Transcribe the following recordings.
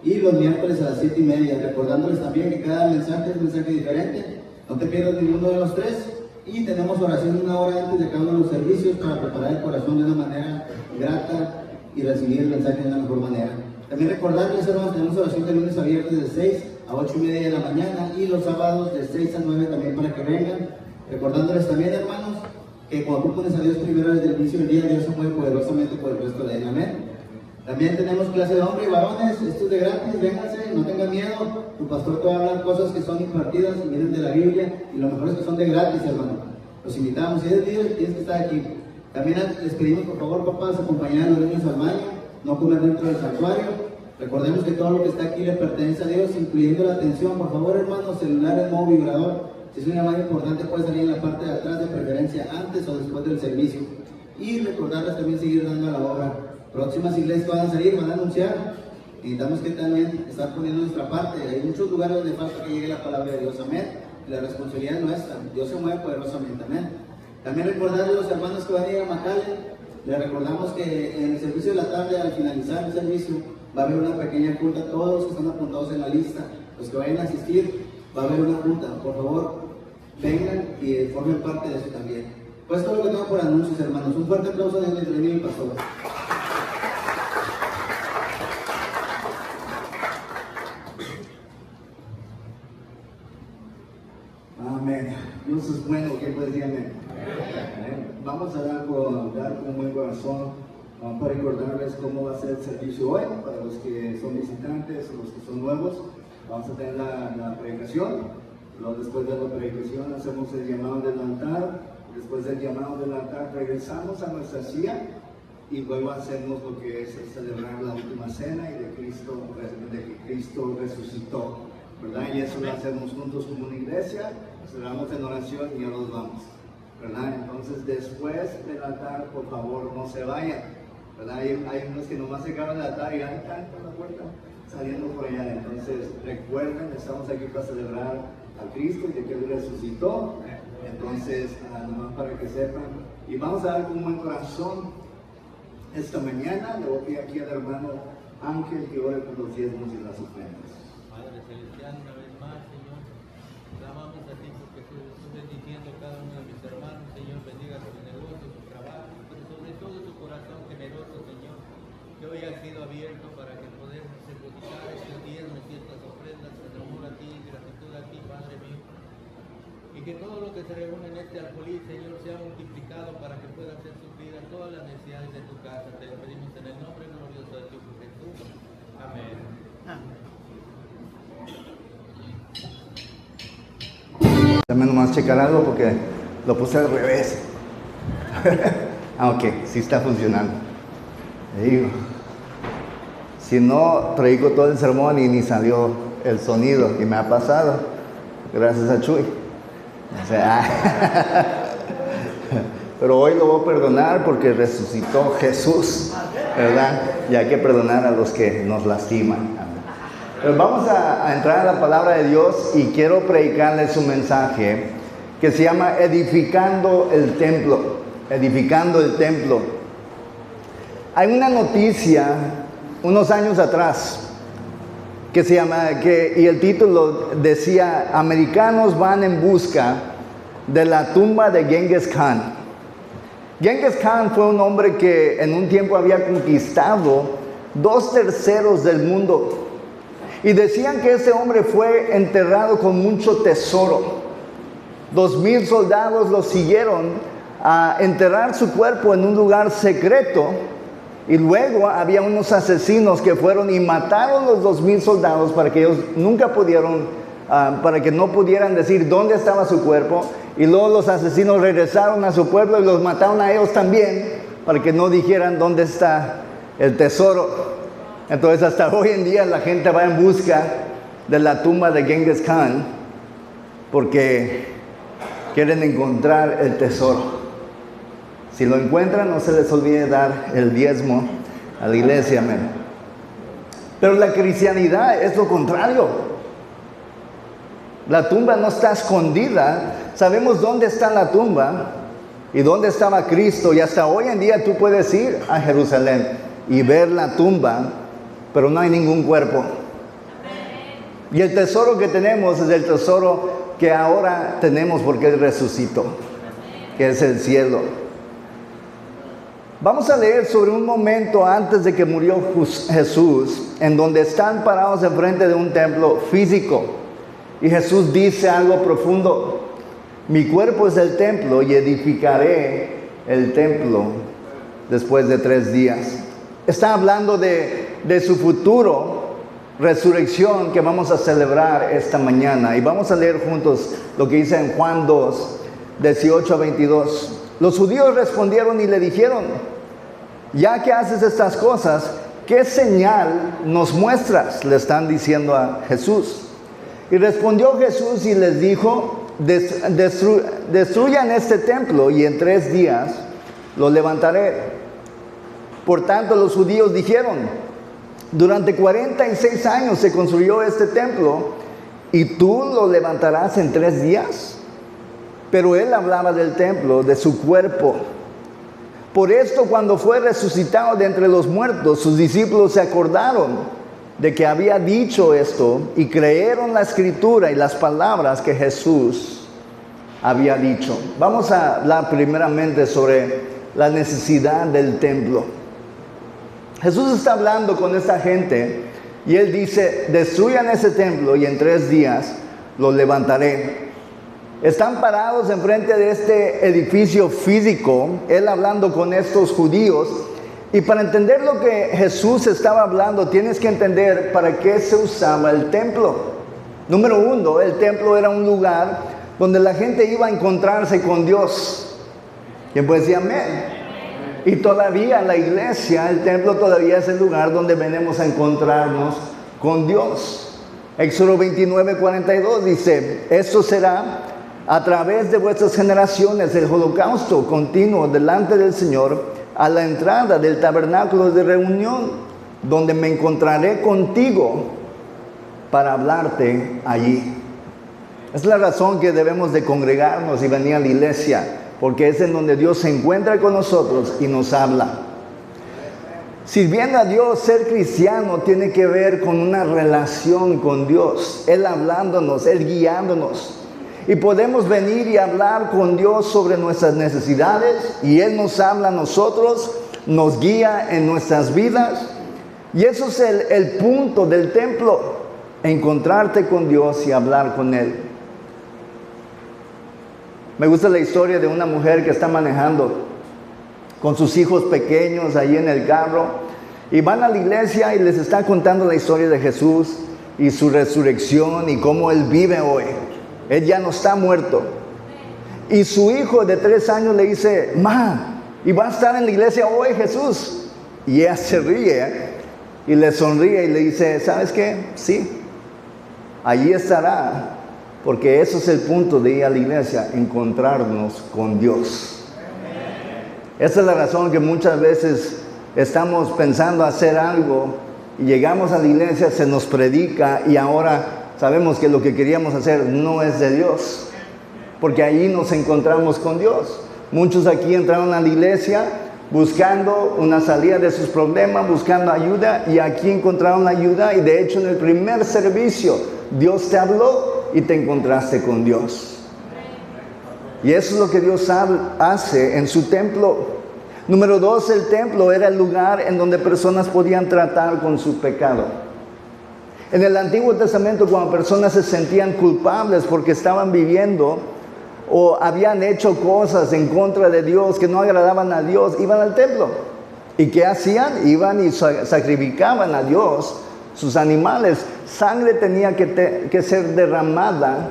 y los miércoles a las 7:30, recordándoles también que cada mensaje es un mensaje diferente, no te pierdas ninguno de los tres, y tenemos oración una hora antes de cada uno de los servicios para preparar el corazón de una manera grata y recibir el mensaje de una mejor manera. También recordarles, hermanos, tenemos oración de lunes a viernes de 6 a 8:30 de la mañana y los sábados de 6 a 9 también para que vengan. Recordándoles también, hermanos, que cuando tú pones a Dios primero desde el inicio del día, Dios se mueve poderosamente por el resto de él. Amén. También tenemos clase de hombres y varones, esto es de gratis, vénganse, no tengan miedo. Tu pastor te va a hablar cosas que son impartidas y vienen de la Biblia, y lo mejor es que son de gratis, hermano. Los invitamos, si eres líder tienes que estar aquí. También les pedimos, por favor, papás, acompañar a los niños al baño, no comer dentro del santuario. Recordemos que todo lo que está aquí le pertenece a Dios, incluyendo la atención. Por favor, hermanos, celulares, modo vibrador. Si es una llamada importante, puede salir en la parte de atrás, de preferencia antes o después del servicio. Y recordarles también seguir dando a la obra. Próximas iglesias van a salir, van a anunciar necesitamos que también estar poniendo nuestra parte. Hay muchos lugares donde falta que llegue la palabra de Dios, amén. Y la responsabilidad es nuestra. Dios se mueve poderosamente, amén. También recordarle a los hermanos que van a ir a McAllen, les recordamos que en el servicio de la tarde, al finalizar el servicio, va a haber una pequeña junta. Todos los que están apuntados en la lista, los que vayan a asistir, va a haber una junta. Por favor, vengan y formen parte de eso también. Pues todo lo que tengo por anuncios, hermanos. Un fuerte aplauso de entre mí y pastor. Amén. Dios es bueno, ¿qué puede decir amén? Vamos a dar con buen corazón para recordarles cómo va a ser el servicio hoy. Para los que son visitantes o los que son nuevos, vamos a tener la predicación. Luego, después de la predicación, hacemos el llamado del altar. Después del llamado del altar, regresamos a nuestra silla y luego hacemos lo que es celebrar la última cena y de que Cristo resucitó, ¿verdad? Y eso lo hacemos juntos como una iglesia, celebramos en oración y ya nos vamos, ¿verdad? Entonces, después del altar, por favor, no se vayan, ¿verdad? Hay unos que nomás se acaban del altar y ya están por la puerta saliendo por allá. Entonces, recuerden, estamos aquí para celebrar a Cristo y de que Él resucitó. Entonces, nomás para que sepan, y vamos a dar con un buen corazón esta mañana. Le voy a pedir aquí al hermano Ángel que ore por los diezmos y las ofrendas. Padre Celestial, una vez más, Señor, clamamos a ti porque tú bendiciendo a cada uno de mis hermanos, Señor, bendiga su negocio, su trabajo, pero sobre todo su corazón generoso, Señor, que hoy ha sido abierto para que podamos depositar estos diezmos y estas ofrendas en amor a ti, gratitud a ti, Padre mío. Y que todo lo que se reúne en este alfolí, Señor, sea multiplicado para que pueda ser suplida todas las necesidades de tu casa. Te lo pedimos en el nombre glorioso de tu Hijo Jesús. Amén. También nomás checar algo porque lo puse al revés. Ok, sí está funcionando. Le digo, si no, traigo todo el sermón y ni salió el sonido, y me ha pasado, gracias a Chuy. O sea, pero hoy lo voy a perdonar porque resucitó Jesús, ¿verdad? Y hay que perdonar a los que nos lastiman. Pero vamos a entrar a la palabra de Dios y quiero predicarles un mensaje que se llama Edificando el Templo. Edificando el Templo. Hay una noticia unos años atrás que se llama, y el título decía, americanos van en busca de la tumba de Genghis Khan. Genghis Khan fue un hombre que en un tiempo había conquistado 2/3 del mundo. Y decían que ese hombre fue enterrado con mucho tesoro. 2,000 soldados lo siguieron a enterrar su cuerpo en un lugar secreto. Y luego había unos asesinos que fueron y mataron los 2,000 soldados para que ellos nunca pudieron, para que no pudieran decir dónde estaba su cuerpo. Y luego los asesinos regresaron a su pueblo y los mataron a ellos también para que no dijeran dónde está el tesoro. Entonces hasta hoy en día la gente va en busca de la tumba de Genghis Khan porque quieren encontrar el tesoro. Si lo encuentran, no se les olvide dar el diezmo a la iglesia, amén. Pero la cristianidad es lo contrario. La tumba no está escondida. Sabemos dónde está la tumba y dónde estaba Cristo. Y hasta hoy en día tú puedes ir a Jerusalén y ver la tumba, pero no hay ningún cuerpo. Y el tesoro que tenemos es el tesoro que ahora tenemos porque Él resucitó, que es el cielo. Vamos a leer sobre un momento antes de que murió Jesús, en donde están parados enfrente de un templo físico. Y Jesús dice algo profundo: mi cuerpo es el templo y edificaré el templo después de 3 días. Está hablando de su futuro resurrección que vamos a celebrar esta mañana. Y vamos a leer juntos lo que dice en Juan 2, 18 a 22. Los judíos respondieron y le dijeron: ya que haces estas cosas, ¿qué señal nos muestras? Le están diciendo a Jesús. Y respondió Jesús y les dijo: destruyan este templo y en 3 días lo levantaré. Por tanto los judíos dijeron: durante 46 años se construyó este templo y tú lo levantarás en 3 días. Pero él hablaba del templo, de su cuerpo. Por esto, cuando fue resucitado de entre los muertos, sus discípulos se acordaron de que había dicho esto y creyeron la escritura y las palabras que Jesús había dicho. Vamos a hablar primeramente sobre la necesidad del templo. Jesús está hablando con esta gente y él dice: destruyan ese templo y en 3 días lo levantaré. Están parados enfrente de este edificio físico, él hablando con estos judíos. Y para entender lo que Jesús estaba hablando, tienes que entender para qué se usaba el templo. Número 1, el templo era un lugar donde la gente iba a encontrarse con Dios. ¿Quién puede decir amén? Y todavía la iglesia, el templo todavía es el lugar donde venimos a encontrarnos con Dios. Éxodo 29:42 dice: esto será a través de vuestras generaciones el holocausto continuo delante del Señor a la entrada del tabernáculo de reunión, donde me encontraré contigo para hablarte allí. Es la razón que debemos de congregarnos y venir a la iglesia, porque es en donde Dios se encuentra con nosotros y nos habla. Sirviendo a Dios, ser cristiano tiene que ver con una relación con Dios, Él hablándonos, Él guiándonos. Y podemos venir y hablar con Dios sobre nuestras necesidades y Él nos habla a nosotros, nos guía en nuestras vidas. Y eso es el punto del templo, encontrarte con Dios y hablar con Él. Me gusta la historia de una mujer que está manejando con sus hijos pequeños ahí en el carro y van a la iglesia y les está contando la historia de Jesús y su resurrección y cómo Él vive hoy. Él ya no está muerto. Y su hijo de 3 años le dice: ma, ¿y va a estar en la iglesia hoy Jesús? Y ella se ríe y le sonríe y le dice: ¿sabes qué? Sí, allí estará, porque eso es el punto de ir a la iglesia, encontrarnos con Dios. Esa es la razón que muchas veces estamos pensando hacer algo y llegamos a la iglesia, se nos predica y ahora sabemos que lo que queríamos hacer no es de Dios, porque allí nos encontramos con Dios. Muchos aquí entraron a la iglesia buscando una salida de sus problemas, buscando ayuda, y aquí encontraron ayuda, y de hecho en el primer servicio Dios te habló y te encontraste con Dios. Y eso es lo que Dios hace en su templo. Número 2, el templo era el lugar en donde personas podían tratar con su pecado. En el Antiguo Testamento, cuando personas se sentían culpables porque estaban viviendo o habían hecho cosas en contra de Dios que no agradaban a Dios, iban al templo. ¿Y qué hacían? Iban y sacrificaban a Dios sus animales. Sangre tenía que ser derramada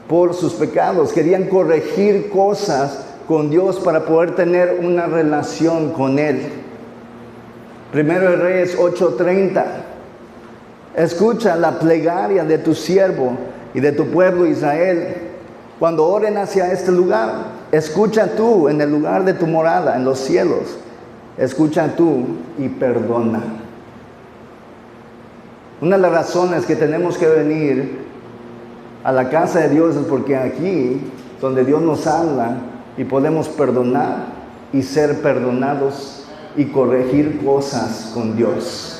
por sus pecados. Querían corregir cosas con Dios para poder tener una relación con Él. Primero de Reyes 8:30. Escucha la plegaria de tu siervo y de tu pueblo Israel. Cuando oren hacia este lugar, escucha tú en el lugar de tu morada, en los cielos. Escucha tú y perdona. Una de las razones que tenemos que venir a la casa de Dios es porque aquí, donde Dios nos habla y podemos perdonar y ser perdonados y corregir cosas con Dios.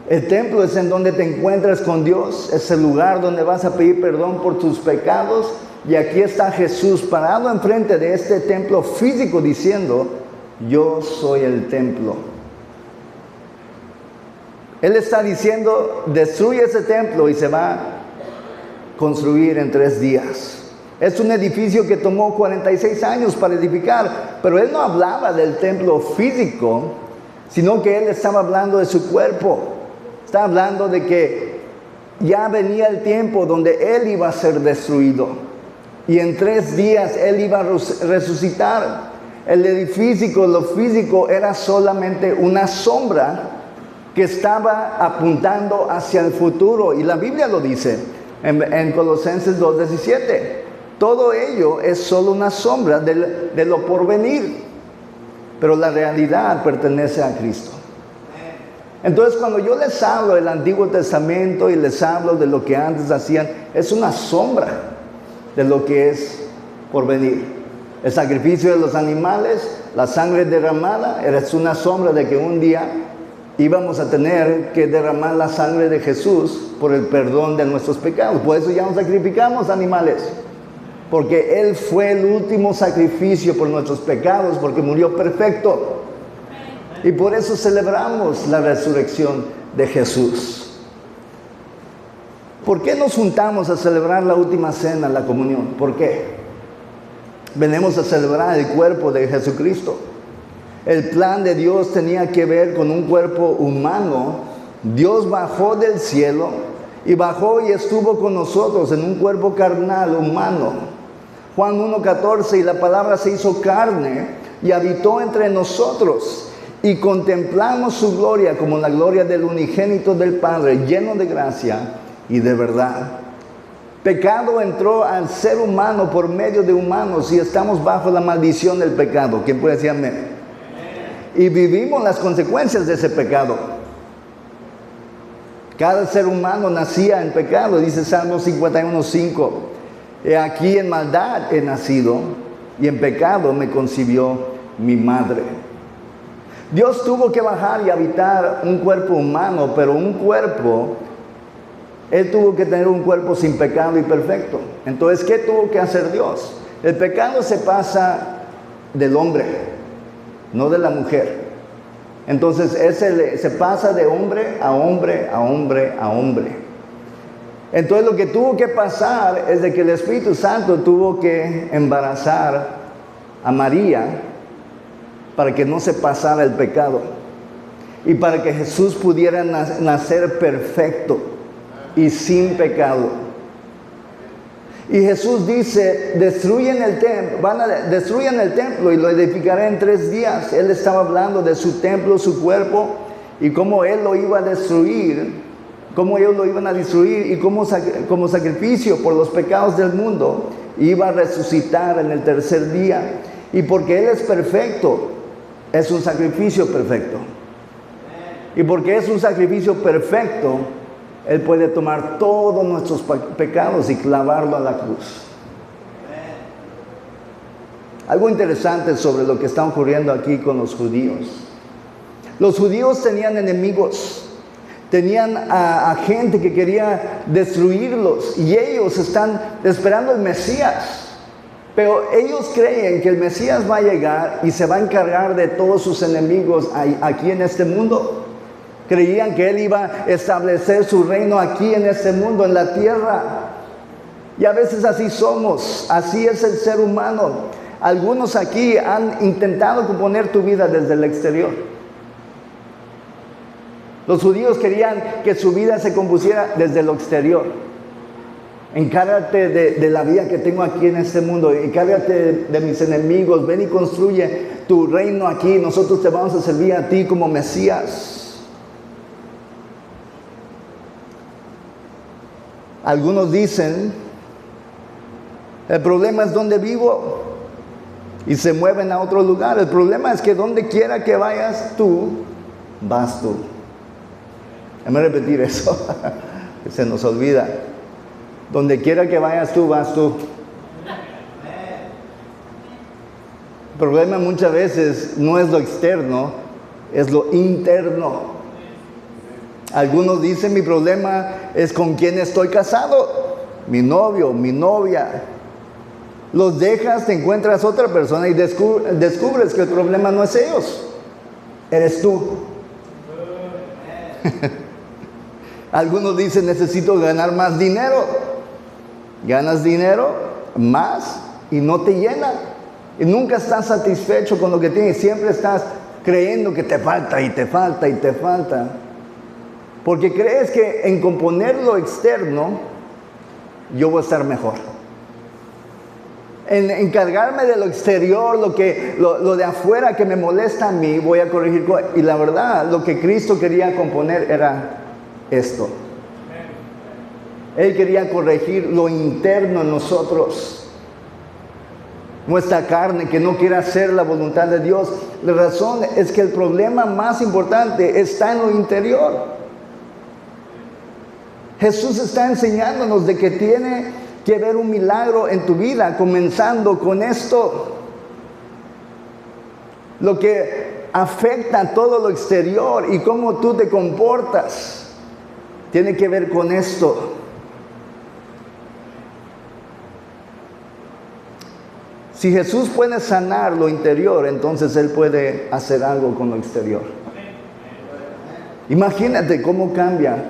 El templo es en donde te encuentras con Dios, es el lugar donde vas a pedir perdón por tus pecados, y aquí está Jesús parado enfrente de este templo físico diciendo: yo soy el templo. Él está diciendo: destruye ese templo y se va a construir en 3 días. Es un edificio que tomó 46 años para edificar, pero Él no hablaba del templo físico, sino que Él estaba hablando de su cuerpo. Está hablando de que ya venía el tiempo donde Él iba a ser destruido. Y en 3 días Él iba a resucitar. El edificio, lo físico, era solamente una sombra que estaba apuntando hacia el futuro. Y la Biblia lo dice en Colosenses 2:17. Todo ello es solo una sombra de lo porvenir. Pero la realidad pertenece a Cristo. Entonces, cuando yo les hablo del Antiguo Testamento y les hablo de lo que antes hacían, es una sombra de lo que es por venir. El sacrificio de los animales, la sangre derramada, es una sombra de que un día íbamos a tener que derramar la sangre de Jesús por el perdón de nuestros pecados. Por eso ya no sacrificamos animales, porque Él fue el último sacrificio por nuestros pecados, porque murió perfecto. Y por eso celebramos la resurrección de Jesús. ¿Por qué nos juntamos a celebrar la última cena, la comunión? ¿Por qué? Venimos a celebrar el cuerpo de Jesucristo. El plan de Dios tenía que ver con un cuerpo humano. Dios bajó del cielo y bajó y estuvo con nosotros en un cuerpo carnal, humano. Juan 1:14, y la palabra se hizo carne y habitó entre nosotros. Y contemplamos su gloria como la gloria del unigénito del Padre, lleno de gracia y de verdad. Pecado entró al ser humano por medio de humanos y estamos bajo la maldición del pecado. ¿Quién puede decir amén? Y vivimos las consecuencias de ese pecado. Cada ser humano nacía en pecado, dice Salmo 51:5. He aquí en maldad he nacido y en pecado me concibió mi madre. Dios tuvo que bajar y habitar un cuerpo humano, pero un cuerpo, Él tuvo que tener un cuerpo sin pecado y perfecto. Entonces, ¿qué tuvo que hacer Dios? El pecado se pasa del hombre, no de la mujer. Entonces, se pasa de hombre a hombre, a hombre, a hombre. Entonces, lo que tuvo que pasar es de que el Espíritu Santo tuvo que embarazar a María para que no se pasara el pecado y para que Jesús pudiera nacer perfecto y sin pecado. Y Jesús dice, destruyan el templo y lo edificaré en 3 días. Él estaba hablando de su templo, su cuerpo, y cómo Él lo iba a destruir, cómo ellos lo iban a destruir, y como sacrificio por los pecados del mundo iba a resucitar en el 3er día. Y porque Él es perfecto, es un sacrificio perfecto. Y porque es un sacrificio perfecto, Él puede tomar todos nuestros pecados y clavarlo a la cruz. Algo interesante sobre lo que está ocurriendo aquí con los judíos. Los judíos tenían enemigos, tenían a gente que quería destruirlos, y ellos están esperando el Mesías. Pero ellos creen que el Mesías va a llegar y se va a encargar de todos sus enemigos aquí en este mundo. Creían que Él iba a establecer su reino aquí en este mundo, en la tierra. Y a veces así somos, así es el ser humano. Algunos aquí han intentado componer tu vida desde el exterior. Los judíos querían que su vida se compusiera desde lo exterior. Encárgate de la vida que tengo aquí en este mundo, encárgate de mis enemigos, ven y construye tu reino aquí, nosotros te vamos a servir a ti como Mesías. Algunos dicen, el problema es donde vivo, y se mueven a otro lugar. El problema es que donde quiera que vayas tú, vas tú. Déjame repetir eso, que se nos olvida. Donde quiera que vayas tú, vas tú. El problema muchas veces no es lo externo, es lo interno. Algunos dicen, mi problema es con quién estoy casado, mi novio, mi novia. Los dejas, te encuentras otra persona y descubres que el problema no es ellos, eres tú. Algunos dicen, necesito ganar más dinero. Ganas dinero más y no te llena. Y nunca estás satisfecho con lo que tienes. Siempre estás creyendo que te falta y te falta y te falta. Porque crees que en componer lo externo, yo voy a estar mejor. En encargarme de lo exterior, lo de afuera que me molesta a mí, voy a corregir. Y la verdad, lo que Cristo quería componer era esto. Él quería corregir lo interno en nosotros. nuestra carne que no quiere hacer la voluntad de Dios. La razón es que el problema más importante está en lo interior. Jesús está enseñándonos de que tiene que haber un milagro en tu vida, comenzando con esto. Lo que afecta todo lo exterior y cómo tú te comportas tiene que ver con esto. Si Jesús puede sanar lo interior, entonces Él puede hacer algo con lo exterior. Imagínate cómo cambia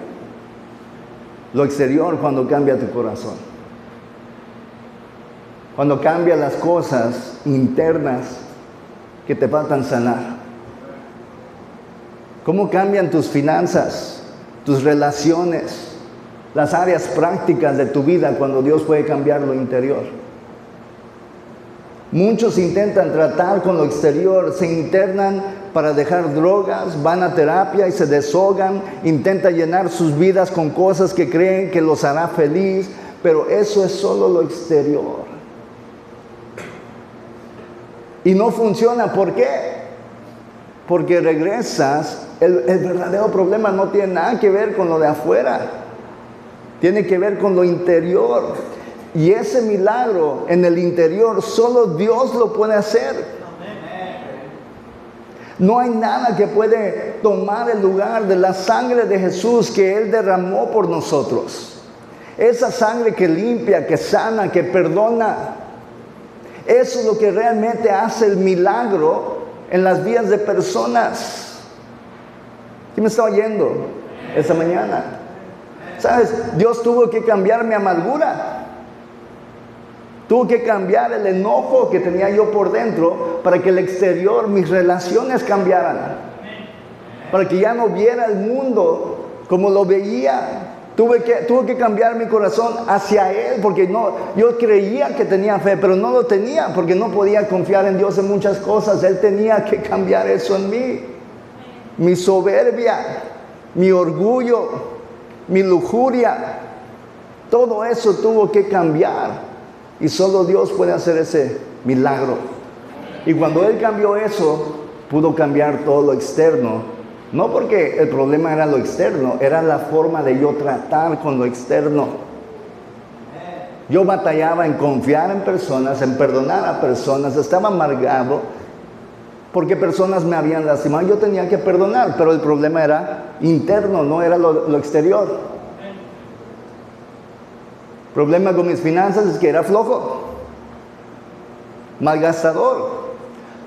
lo exterior cuando cambia tu corazón. Cuando cambian las cosas internas que te faltan sanar. ¿Cómo cambian tus finanzas, tus relaciones, las áreas prácticas de tu vida cuando Dios puede cambiar lo interior? Muchos intentan tratar con lo exterior, se internan para dejar drogas, van a terapia y se deshogan, intentan llenar sus vidas con cosas que creen que los hará feliz, pero eso es solo lo exterior. Y no funciona, ¿por qué? Porque regresas, el verdadero problema no tiene nada que ver con lo de afuera, tiene que ver con lo interior. Y ese milagro en el interior, solo Dios lo puede hacer. No hay nada que puede tomar el lugar de la sangre de Jesús que Él derramó por nosotros. Esa sangre que limpia, que sana, que perdona. Eso es lo que realmente hace el milagro en las vidas de personas. ¿Quién me está oyendo esta mañana? ¿Sabes? Dios tuvo que cambiar mi amargura. Tuvo que cambiar el enojo que tenía yo por dentro para que el exterior, mis relaciones cambiaran. Para que ya no viera el mundo como lo veía. Tuvo que cambiar mi corazón hacia Él, porque yo creía que tenía fe, pero no lo tenía, porque no podía confiar en Dios en muchas cosas. Él tenía que cambiar eso en mí. Mi soberbia, mi orgullo, mi lujuria, todo eso tuvo que cambiar. Y solo Dios puede hacer ese milagro. Y cuando Él cambió eso, pudo cambiar todo lo externo. No porque el problema era lo externo, era la forma de yo tratar con lo externo. Yo batallaba en confiar en personas, en perdonar a personas. Estaba amargado porque personas me habían lastimado. Yo tenía que perdonar, pero el problema era interno, no era lo exterior. El problema con mis finanzas es que era flojo, malgastador.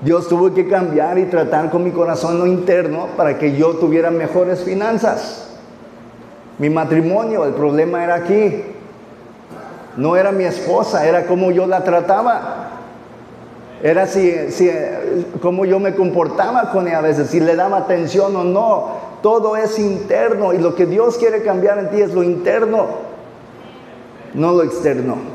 Dios tuvo que cambiar y tratar con mi corazón lo interno para que yo tuviera mejores finanzas. Mi matrimonio, el problema era aquí. No era mi esposa, era cómo yo la trataba. Era cómo yo me comportaba con ella a veces, si le daba atención o no. Todo es interno y lo que Dios quiere cambiar en ti es lo interno, no lo externo.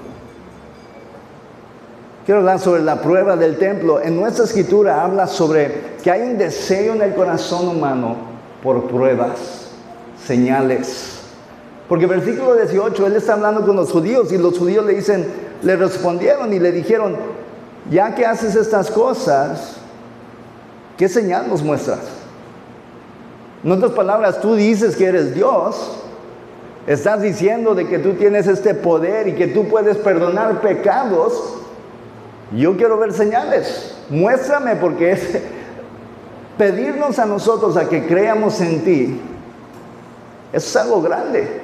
Quiero hablar sobre la prueba del templo. En nuestra escritura habla sobre que hay un deseo en el corazón humano por pruebas, señales. Porque versículo 18, Él está hablando con los judíos y los judíos le respondieron y le dijeron: ya que haces estas cosas, ¿qué señal nos muestras? En otras palabras, tú dices que eres Dios. Estás diciendo de que tú tienes este poder y que tú puedes perdonar pecados. Yo quiero ver señales. Muéstrame, porque es pedirnos a nosotros a que creamos en ti. Eso es algo grande.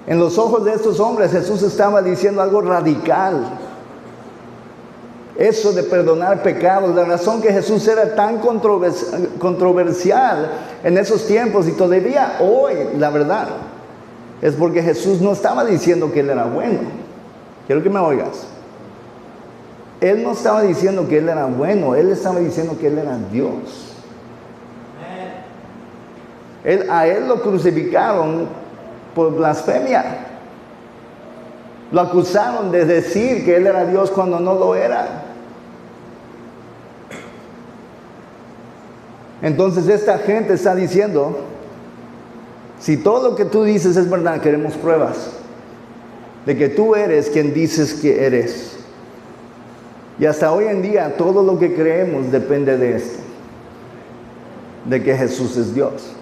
En los ojos de estos hombres Jesús estaba diciendo algo radical. Eso de perdonar pecados. La razón que Jesús era tan controversial en esos tiempos y todavía hoy, la verdad, es porque Jesús no estaba diciendo que Él era bueno. Quiero que me oigas. Él no estaba diciendo que Él era bueno, Él estaba diciendo que Él era Dios. A Él lo crucificaron por blasfemia. Lo acusaron de decir que Él era Dios cuando no lo era. Entonces esta gente está diciendo: si todo lo que tú dices es verdad, queremos pruebas de que tú eres quien dices que eres. Y hasta hoy en día todo lo que creemos depende de esto, de que Jesús es Dios.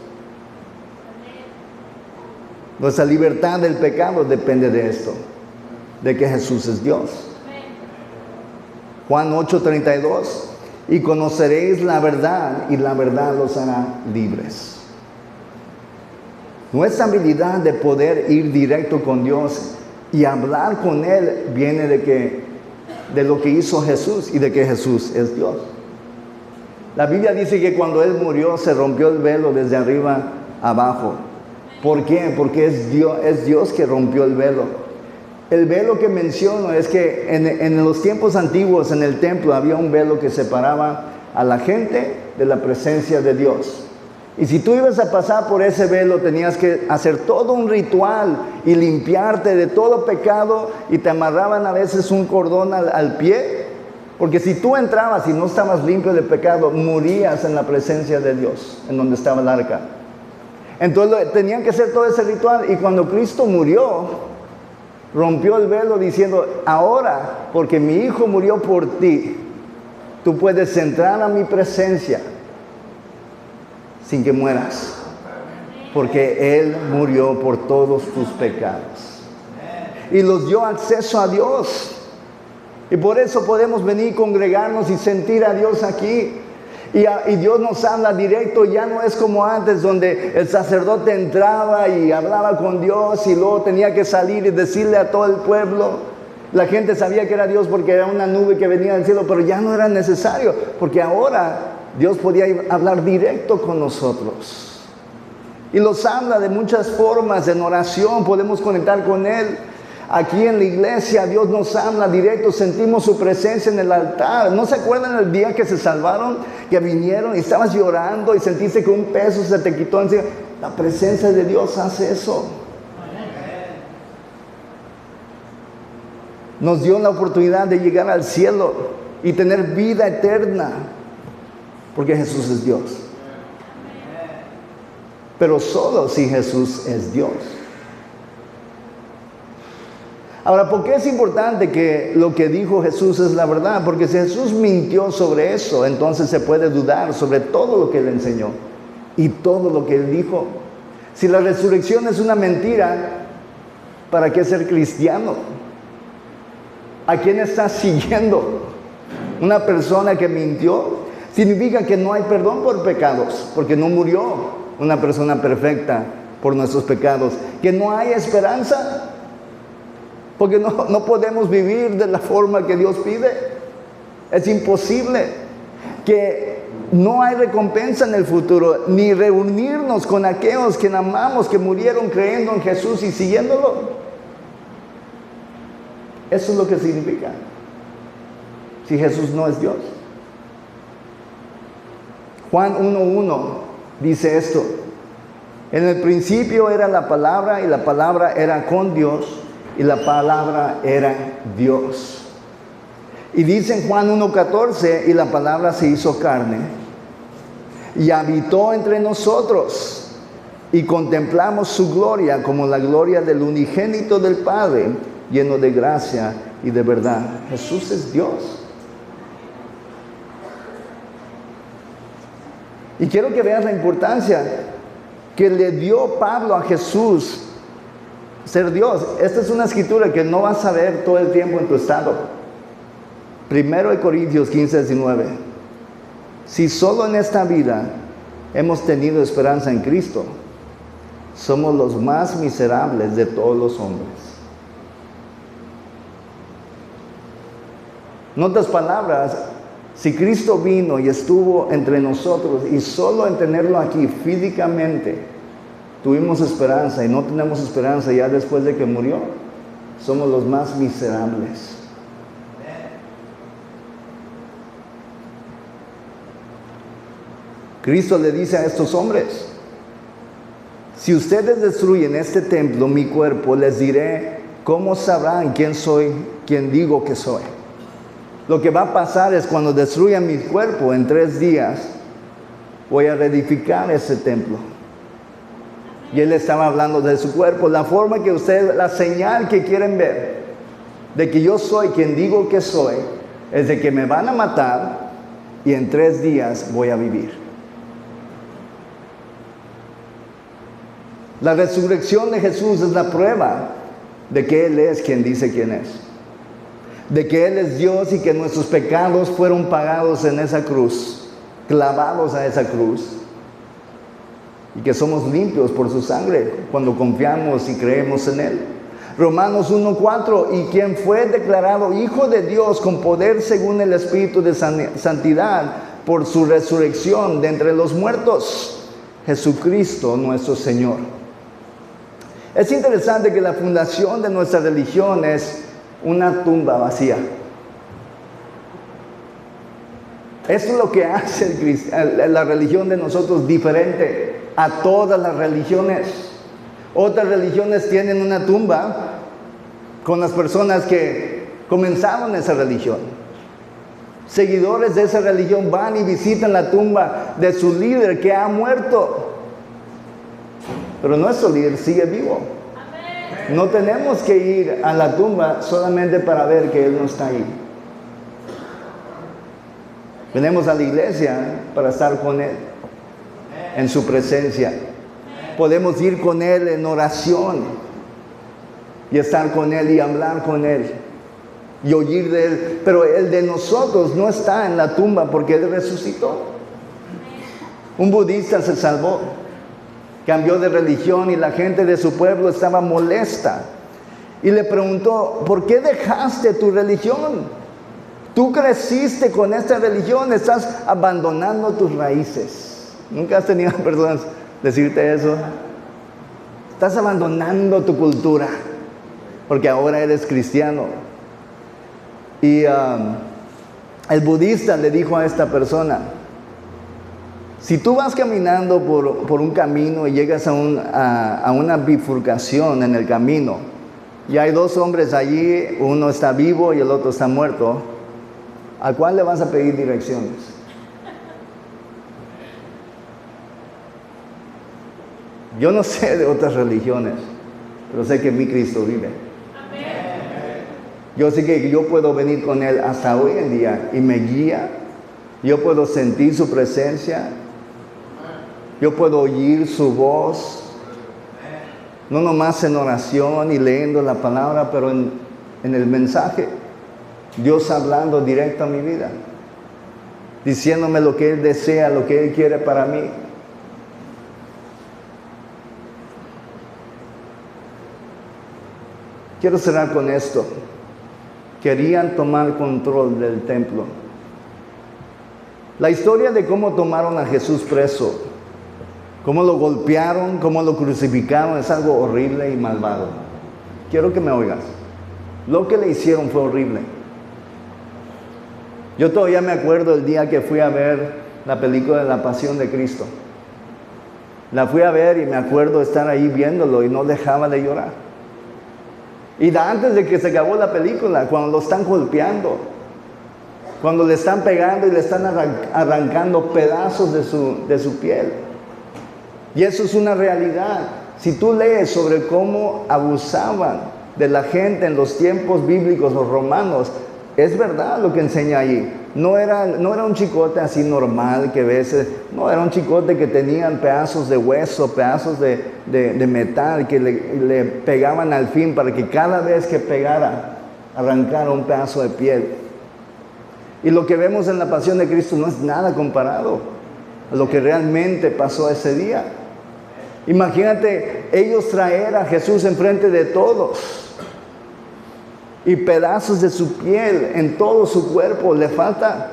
Nuestra libertad del pecado depende de esto, de que Jesús es Dios. Juan 8:32, y conoceréis la verdad, y la verdad los hará libres. Nuestra habilidad de poder ir directo con Dios y hablar con Él viene de lo que hizo Jesús y de que Jesús es Dios. La Biblia dice que cuando Él murió se rompió el velo desde arriba abajo. ¿Por qué? Porque es Dios que rompió el velo. El velo que menciono es que en los tiempos antiguos en el templo había un velo que separaba a la gente de la presencia de Dios. Y si tú ibas a pasar por ese velo, tenías que hacer todo un ritual y limpiarte de todo pecado, y te amarraban a veces un cordón al pie, porque si tú entrabas y no estabas limpio de pecado, morías en la presencia de Dios, en donde estaba el arca. Entonces tenían que hacer todo ese ritual, y cuando Cristo murió, rompió el velo diciendo: ahora, porque mi Hijo murió por ti, tú puedes entrar a mi presencia sin que mueras, porque Él murió por todos tus pecados y los dio acceso a Dios. Y por eso podemos venir, congregarnos y sentir a Dios aquí. Y Dios nos habla directo. Ya no es como antes, donde el sacerdote entraba y hablaba con Dios y luego tenía que salir y decirle a todo el pueblo. La gente sabía que era Dios porque era una nube que venía del cielo, pero ya no era necesario, porque ahora Dios podía hablar directo con nosotros. Y nos habla de muchas formas. En oración podemos conectar con Él. Aquí en la iglesia Dios nos habla directo, sentimos su presencia en el altar. ¿No se acuerdan el día que se salvaron? Que vinieron y estabas llorando y sentiste que un peso se te quitó encima. La presencia de Dios hace eso. Nos dio la oportunidad de llegar al cielo y tener vida eterna, porque Jesús es Dios. Pero solo si Jesús es Dios. Ahora, ¿por qué es importante que lo que dijo Jesús es la verdad? Porque si Jesús mintió sobre eso, entonces se puede dudar sobre todo lo que Él enseñó y todo lo que Él dijo. Si la resurrección es una mentira, ¿para qué ser cristiano? ¿A quién estás siguiendo? ¿Una persona que mintió? Significa que no hay perdón por pecados, porque no murió una persona perfecta por nuestros pecados. Que no hay esperanza, porque no podemos vivir de la forma que Dios pide. Es imposible. Que no hay recompensa en el futuro, ni reunirnos con aquellos que amamos, que murieron creyendo en Jesús y siguiéndolo. Eso es lo que significa si Jesús no es Dios. Juan 1:1 dice esto: en el principio era la palabra, y la palabra era con Dios, y la palabra era Dios. Y dice en Juan 1:14: y la palabra se hizo carne y habitó entre nosotros, y contemplamos su gloria como la gloria del unigénito del Padre, lleno de gracia y de verdad. Jesús es Dios. Y quiero que veas la importancia que le dio Pablo a Jesús ser Dios. Esta es una escritura que no vas a ver todo el tiempo en tu estado. 1 Corintios 15:19. Si solo en esta vida hemos tenido esperanza en Cristo, somos los más miserables de todos los hombres. En otras palabras, si Cristo vino y estuvo entre nosotros, y solo en tenerlo aquí físicamente tuvimos esperanza, y no tenemos esperanza ya después de que murió, somos los más miserables. Cristo le dice a estos hombres: si ustedes destruyen este templo, mi cuerpo, les diré cómo sabrán quién soy, quién digo que soy. Lo que va a pasar es, cuando destruyan mi cuerpo, en 3 días voy a reedificar ese templo. Y Él estaba hablando de su cuerpo. La forma que ustedes, la señal que quieren ver de que yo soy quien digo que soy, es de que me van a matar y en 3 días voy a vivir. La resurrección de Jesús es la prueba de que Él es quien dice quién es. De que Él es Dios y que nuestros pecados fueron pagados en esa cruz, clavados a esa cruz. Y que somos limpios por su sangre cuando confiamos y creemos en Él. Romanos 1:4, y quien fue declarado Hijo de Dios con poder según el Espíritu de santidad por su resurrección de entre los muertos, Jesucristo nuestro Señor. Es interesante que la fundación de nuestra religión es una tumba vacía. Esto es lo que hace la religión de nosotros diferente a todas las religiones. Otras religiones tienen una tumba con las personas que comenzaron esa religión. Seguidores de esa religión van y visitan la tumba de su líder que ha muerto. Pero nuestro líder sigue vivo. No tenemos que ir a la tumba solamente para ver que Él no está ahí. Venimos a la iglesia para estar con Él, en su presencia. Podemos ir con Él en oración y estar con Él y hablar con Él y oír de Él. Pero el de nosotros no está en la tumba porque Él resucitó. Un budista se salvó, cambió de religión y la gente de su pueblo estaba molesta. Y le preguntó, ¿por qué dejaste tu religión? Tú creciste con esta religión, estás abandonando tus raíces. ¿Nunca has tenido personas decirte eso? Estás abandonando tu cultura, porque ahora eres cristiano. Y el budista le dijo a esta persona, si tú vas caminando por un camino y llegas a una bifurcación en el camino, y hay 2 hombres allí, uno está vivo y el otro está muerto, ¿a cuál le vas a pedir direcciones? Yo no sé de otras religiones, pero sé que mi Cristo vive. Yo sé que yo puedo venir con Él hasta hoy en día y me guía. Yo puedo sentir su presencia. Yo puedo oír su voz. No nomás en oración y leyendo la palabra, pero en el mensaje. Dios hablando directo a mi vida. Diciéndome lo que Él desea, lo que Él quiere para mí. Quiero cerrar con esto. Querían tomar control del templo. La historia de cómo tomaron a Jesús preso, cómo lo golpearon, cómo lo crucificaron, es algo horrible y malvado. Quiero que me oigas. Lo que le hicieron fue horrible. Yo todavía me acuerdo el día que fui a ver la película de La Pasión de Cristo. La fui a ver y me acuerdo estar ahí viéndolo y no dejaba de llorar. Y antes de que se acabó la película, cuando lo están golpeando, cuando le están pegando y le están arrancando pedazos de su piel. Y eso es una realidad. Si tú lees sobre cómo abusaban de la gente en los tiempos bíblicos, los romanos, es verdad lo que enseña ahí. No era un chicote así normal que ves, no, era un chicote que tenían pedazos de hueso, pedazos de metal que le pegaban al fin para que cada vez que pegara, arrancara un pedazo de piel. Y lo que vemos en la Pasión de Cristo no es nada comparado a lo que realmente pasó ese día. Imagínate ellos traer a Jesús enfrente de todos. Y pedazos de su piel en todo su cuerpo, le falta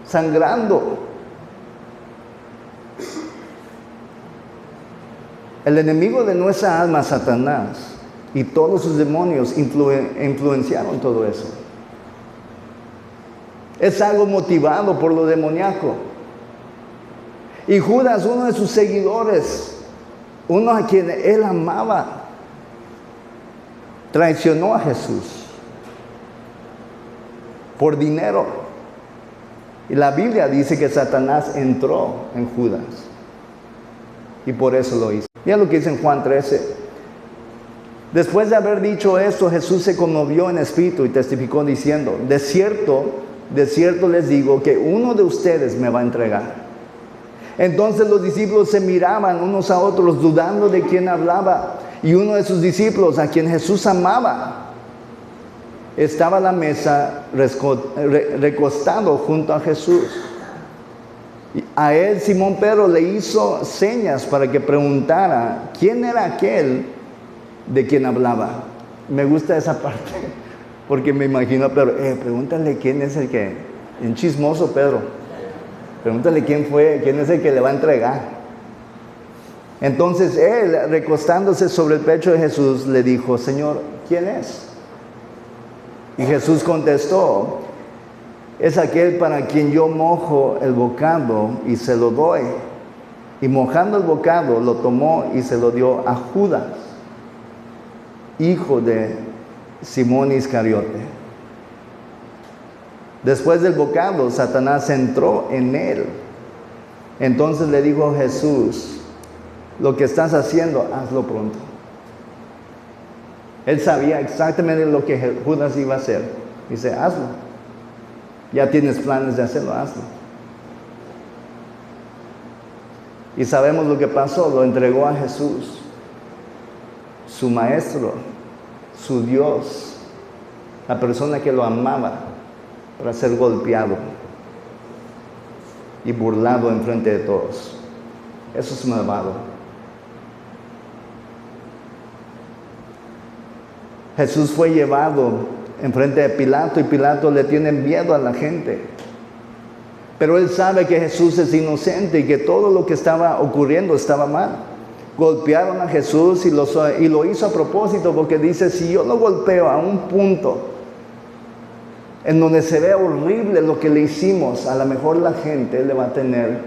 sangrando. El enemigo de nuestra alma, Satanás, y todos sus demonios influenciaron todo eso. Es algo motivado por lo demoníaco. Y Judas, uno de sus seguidores, uno a quien él amaba, traicionó a Jesús por dinero. Y la Biblia dice que Satanás entró en Judas y por eso lo hizo. Mira lo que dice en Juan 13. Después de haber dicho esto, Jesús se conmovió en espíritu y testificó diciendo: de cierto les digo que uno de ustedes me va a entregar. Entonces los discípulos se miraban unos a otros, dudando de quién hablaba. Y uno de sus discípulos, a quien Jesús amaba, estaba a la mesa recostado junto a Jesús. Y a él Simón Pedro le hizo señas para que preguntara quién era aquel de quien hablaba. Me gusta esa parte, porque me imagino a Pedro, pregúntale quién es el que, en chismoso Pedro, pregúntale quién es el que le va a entregar. Entonces él, recostándose sobre el pecho de Jesús, le dijo: Señor, ¿quién es? Y Jesús contestó: es aquel para quien yo mojo el bocado y se lo doy. Y mojando el bocado, lo tomó y se lo dio a Judas, hijo de Simón Iscariote. Después del bocado, Satanás entró en él. Entonces le dijo Jesús: lo que estás haciendo, hazlo pronto. Él sabía exactamente lo que Judas iba a hacer. Dice: hazlo. Ya tienes planes de hacerlo, hazlo. Y sabemos lo que pasó. Lo entregó a Jesús, su maestro, su Dios, la persona que lo amaba, para ser golpeado y burlado enfrente de todos. Eso es malvado. Jesús fue llevado enfrente de Pilato, y Pilato le tiene miedo a la gente. Pero él sabe que Jesús es inocente y que todo lo que estaba ocurriendo estaba mal. Golpearon a Jesús y lo hizo a propósito, porque dice: si yo lo golpeo a un punto en donde se ve horrible lo que le hicimos, a lo mejor la gente le va a tener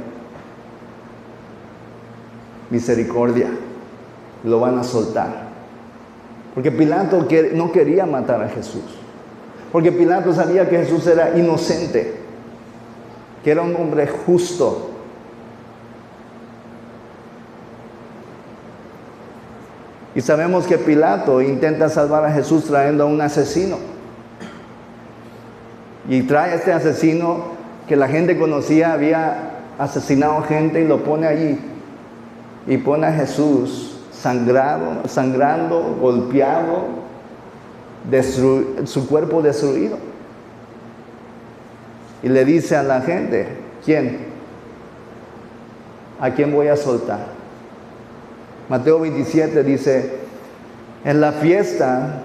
misericordia, lo van a soltar. Porque Pilato no quería matar a Jesús, porque Pilato sabía que Jesús era inocente, que era un hombre justo. Y sabemos que Pilato intenta salvar a Jesús trayendo a un asesino. Y trae a este asesino que la gente conocía, había asesinado gente, y lo pone allí. Y pone a Jesús sangrando, golpeado, su cuerpo destruido. Y le dice a la gente: ¿quién? ¿A quién voy a soltar? Mateo 27 dice: en la fiesta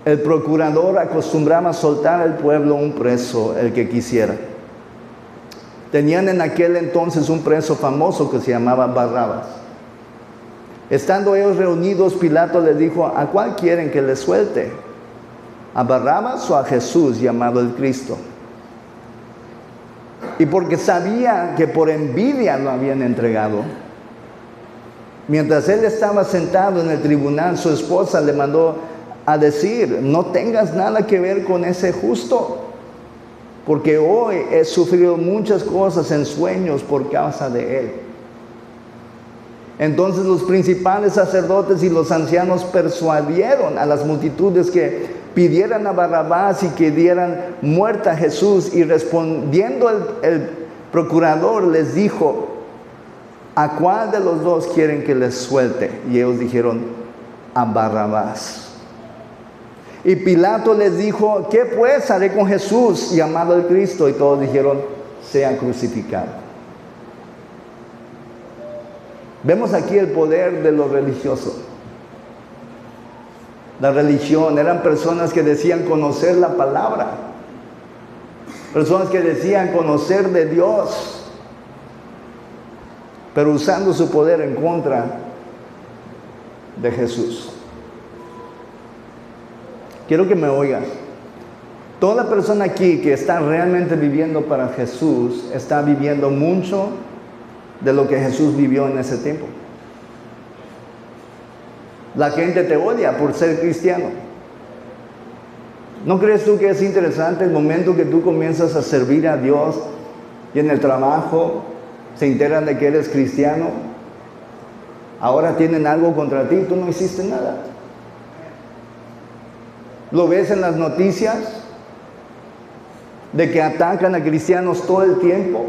el procurador acostumbraba a soltar al pueblo un preso, el que quisiera. Tenían en aquel entonces un preso famoso que se llamaba Barrabás. Estando ellos reunidos, Pilato les dijo: ¿a cuál quieren que les suelte? ¿A Barrabás o a Jesús, llamado el Cristo? Y porque sabía que por envidia lo habían entregado, mientras él estaba sentado en el tribunal, su esposa le mandó a decir: no tengas nada que ver con ese justo, porque hoy he sufrido muchas cosas en sueños por causa de él. Entonces los principales sacerdotes y los ancianos persuadieron a las multitudes que pidieran a Barrabás y que dieran muerte a Jesús. Y respondiendo el procurador les dijo: ¿a cuál de los dos quieren que les suelte? Y ellos dijeron: a Barrabás. Y Pilato les dijo: ¿qué pues haré con Jesús, llamado el Cristo? Y todos dijeron: sea crucificado. Vemos aquí el poder de lo religioso. La religión, eran personas que decían conocer la palabra, personas que decían conocer de Dios, pero usando su poder en contra de Jesús. Quiero que me oigas. Toda persona aquí que está realmente viviendo para Jesús está viviendo mucho de lo que Jesús vivió en ese tiempo. La gente te odia por ser cristiano. ¿No crees tú que es interesante el momento que tú comienzas a servir a Dios y en el trabajo se enteran de que eres cristiano? Ahora tienen algo contra ti y tú no hiciste nada. ¿Lo ves en las noticias? De que atacan a cristianos todo el tiempo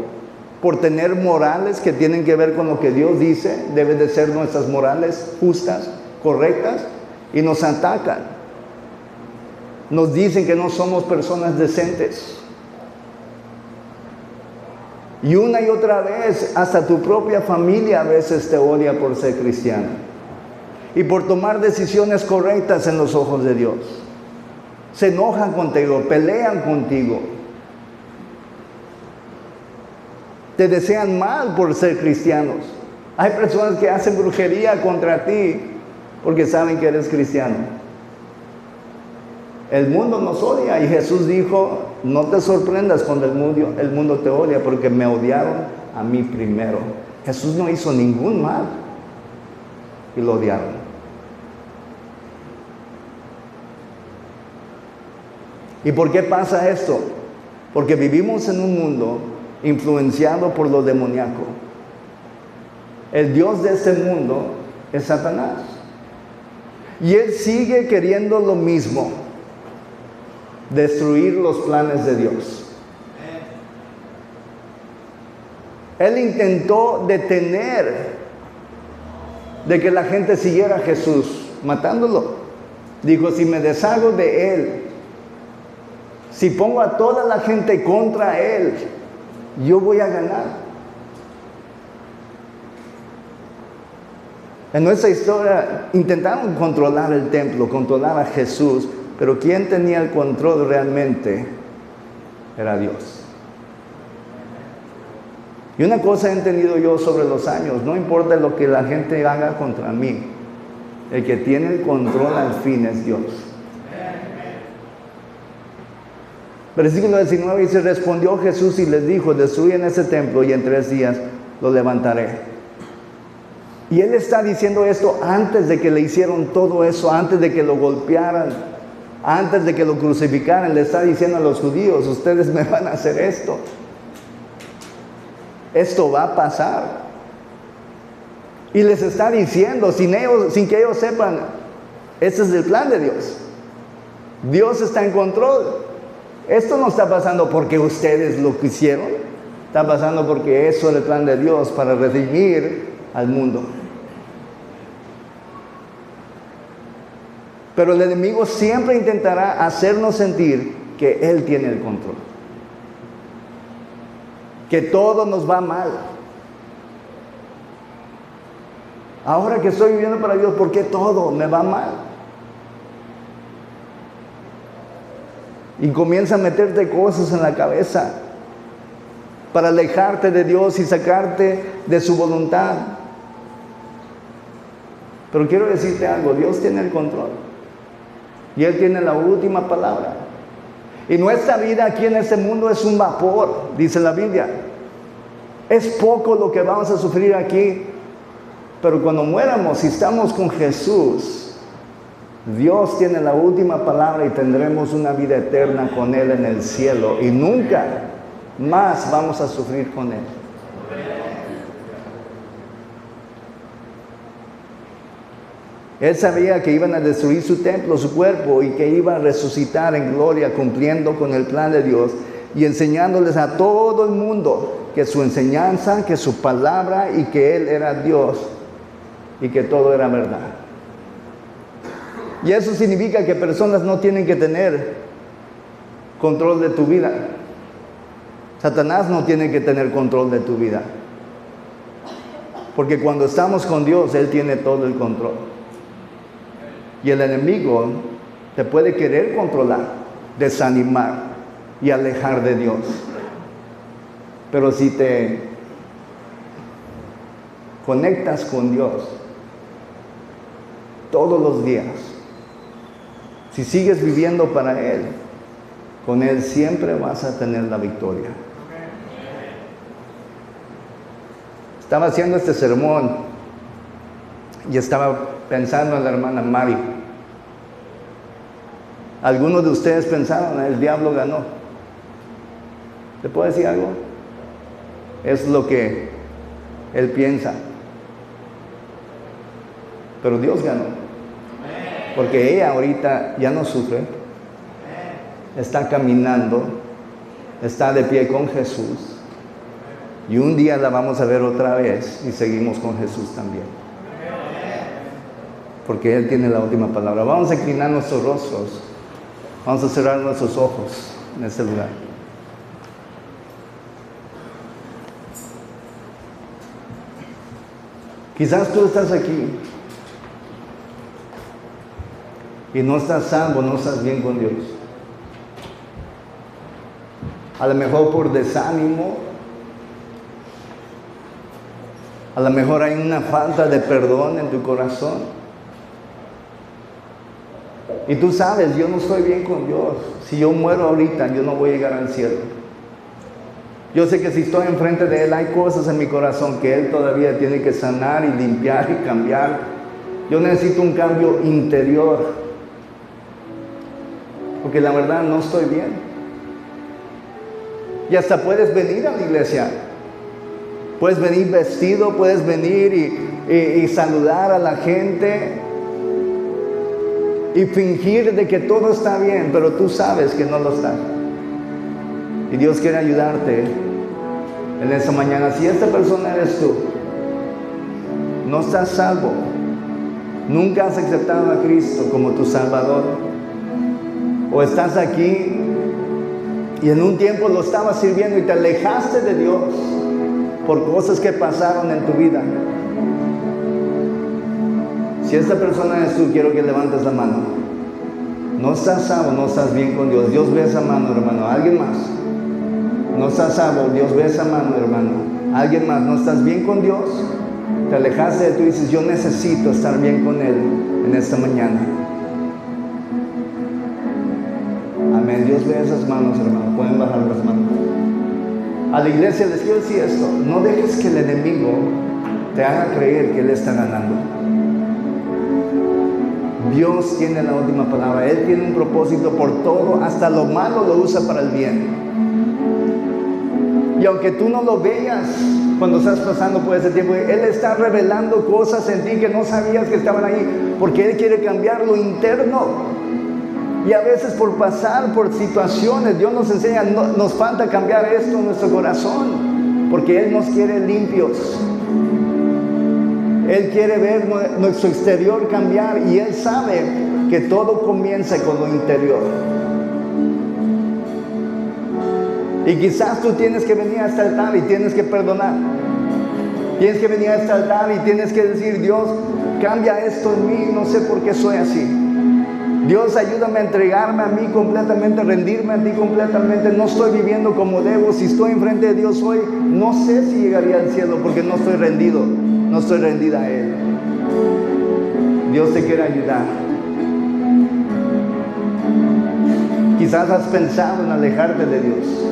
por tener morales que tienen que ver con lo que Dios dice, deben de ser nuestras morales justas, correctas, y nos atacan. Nos dicen que no somos personas decentes. Y una y otra vez, hasta tu propia familia a veces te odia por ser cristiano y por tomar decisiones correctas en los ojos de Dios. Se enojan contigo, pelean contigo. Te desean mal por ser cristianos. Hay personas que hacen brujería contra ti porque saben que eres cristiano. El mundo nos odia y Jesús dijo, no te sorprendas cuando el mundo te odia porque me odiaron a mí primero. Jesús no hizo ningún mal y lo odiaron. ¿Y por qué pasa esto? Porque vivimos en un mundo influenciado por lo demoníaco. El Dios de este mundo es Satanás. Y él sigue queriendo lo mismo, destruir los planes de Dios. Él intentó detener de que la gente siguiera a Jesús, matándolo. Dijo, si me deshago de él, si pongo a toda la gente contra él, yo voy a ganar. En nuestra historia intentaron controlar el templo, controlar a Jesús, pero quien tenía el control realmente era Dios. Y una cosa he entendido yo sobre los años, no importa lo que la gente haga contra mí, el que tiene el control al fin es Dios. Versículo 19 dice, respondió Jesús y les dijo, destruyan ese templo y en 3 días lo levantaré. Y él está diciendo esto antes de que le hicieron todo eso, antes de que lo golpearan, antes de que lo crucificaran. Le está diciendo a los judíos, ustedes me van a hacer esto. Esto va a pasar. Y les está diciendo, sin que ellos sepan, este es el plan de Dios. Dios está en control. Esto no está pasando porque ustedes lo quisieron, está pasando porque eso es el plan de Dios para redimir al mundo. Pero el enemigo siempre intentará hacernos sentir que él tiene el control, que todo nos va mal. Ahora que estoy viviendo para Dios, ¿por qué todo me va mal? Y comienza a meterte cosas en la cabeza para alejarte de Dios y sacarte de su voluntad. Pero quiero decirte algo, Dios tiene el control y Él tiene la última palabra. Y nuestra vida aquí en este mundo es un vapor, dice la Biblia. Es poco lo que vamos a sufrir aquí, pero cuando muéramos, si estamos con Jesús, Dios tiene la última palabra y tendremos una vida eterna con Él en el cielo y nunca más vamos a sufrir con Él. Él sabía que iban a destruir su templo, su cuerpo, y que iba a resucitar en gloria cumpliendo con el plan de Dios y enseñándoles a todo el mundo que su enseñanza, que su palabra y que Él era Dios y que todo era verdad. Y eso significa que personas no tienen que tener control de tu vida. Satanás no tiene que tener control de tu vida. Porque cuando estamos con Dios, Él tiene todo el control. Y el enemigo te puede querer controlar, desanimar y alejar de Dios. Pero si te conectas con Dios todos los días, si sigues viviendo para Él, con Él siempre vas a tener la victoria. Estaba haciendo este sermón y estaba pensando en la hermana Mari. Algunos de ustedes pensaron, el diablo ganó. ¿Te puedo decir algo? Es lo que él piensa. Pero Dios ganó. Porque ella ahorita ya no sufre, está caminando, está de pie con Jesús. Y un día la vamos a ver otra vez y seguimos con Jesús también. Porque Él tiene la última palabra. Vamos a inclinar nuestros rostros. Vamos a cerrar nuestros ojos en este lugar. Quizás tú estás aquí y no estás salvo, no estás bien con Dios. A lo mejor por desánimo, a lo mejor hay una falta de perdón en tu corazón. Y tú sabes, yo no estoy bien con Dios. Si yo muero ahorita, yo no voy a llegar al cielo. Yo sé que si estoy enfrente de Él, hay cosas en mi corazón que Él todavía tiene que sanar y limpiar y cambiar. Yo necesito un cambio interior. Porque la verdad no estoy bien. Y hasta puedes venir a la iglesia. Puedes venir vestido, puedes venir y saludar a la gente y fingir de que todo está bien, pero tú sabes que no lo está. Y Dios quiere ayudarte en esta mañana. Si esta persona eres tú, no estás salvo, nunca has aceptado a Cristo como tu Salvador, o estás aquí y en un tiempo lo estabas sirviendo y te alejaste de Dios por cosas que pasaron en tu vida. Si esta persona es tú, quiero que levantes la mano. No estás salvo, no estás bien con Dios. Dios ve esa mano, hermano. ¿Alguien más? No estás salvo, Dios ve esa mano, hermano. ¿Alguien más? ¿No estás bien con Dios? Te alejaste de tú y dices, yo necesito estar bien con Él en esta mañana. Amén. Dios ve esas manos, hermano. Pueden bajar las manos. A la iglesia les quiero decir esto: no dejes que el enemigo te haga creer que Él está ganando. Dios tiene la última palabra. Él tiene un propósito por todo, hasta lo malo lo usa para el bien. Y aunque tú no lo veas cuando estás pasando por ese tiempo, Él está revelando cosas en ti que no sabías que estaban ahí, porque Él quiere cambiar lo interno. Y a veces por pasar por situaciones, Dios nos enseña, nos falta cambiar esto en nuestro corazón, porque Él nos quiere limpios. Él quiere ver nuestro exterior cambiar, y Él sabe que todo comienza con lo interior. Y quizás tú tienes que venir a este altar y tienes que perdonar. Tienes que venir a este altar y tienes que decir, Dios, cambia esto en mí, no sé por qué soy así. Dios, ayúdame a entregarme a mí completamente, rendirme a ti completamente. No estoy viviendo como debo. Si estoy enfrente de Dios hoy, no sé si llegaría al cielo porque no estoy rendido, no estoy rendida a Él. Dios te quiere ayudar. Quizás has pensado en alejarte de Dios.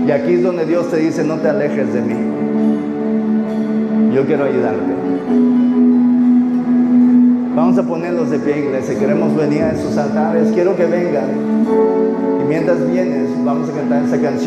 Y aquí es donde Dios te dice, no te alejes de mí. Yo quiero ayudarte. Vamos a ponerlos de pie, iglesia. Queremos venir a esos altares. Quiero que vengan. Y mientras vienes, vamos a cantar esta canción.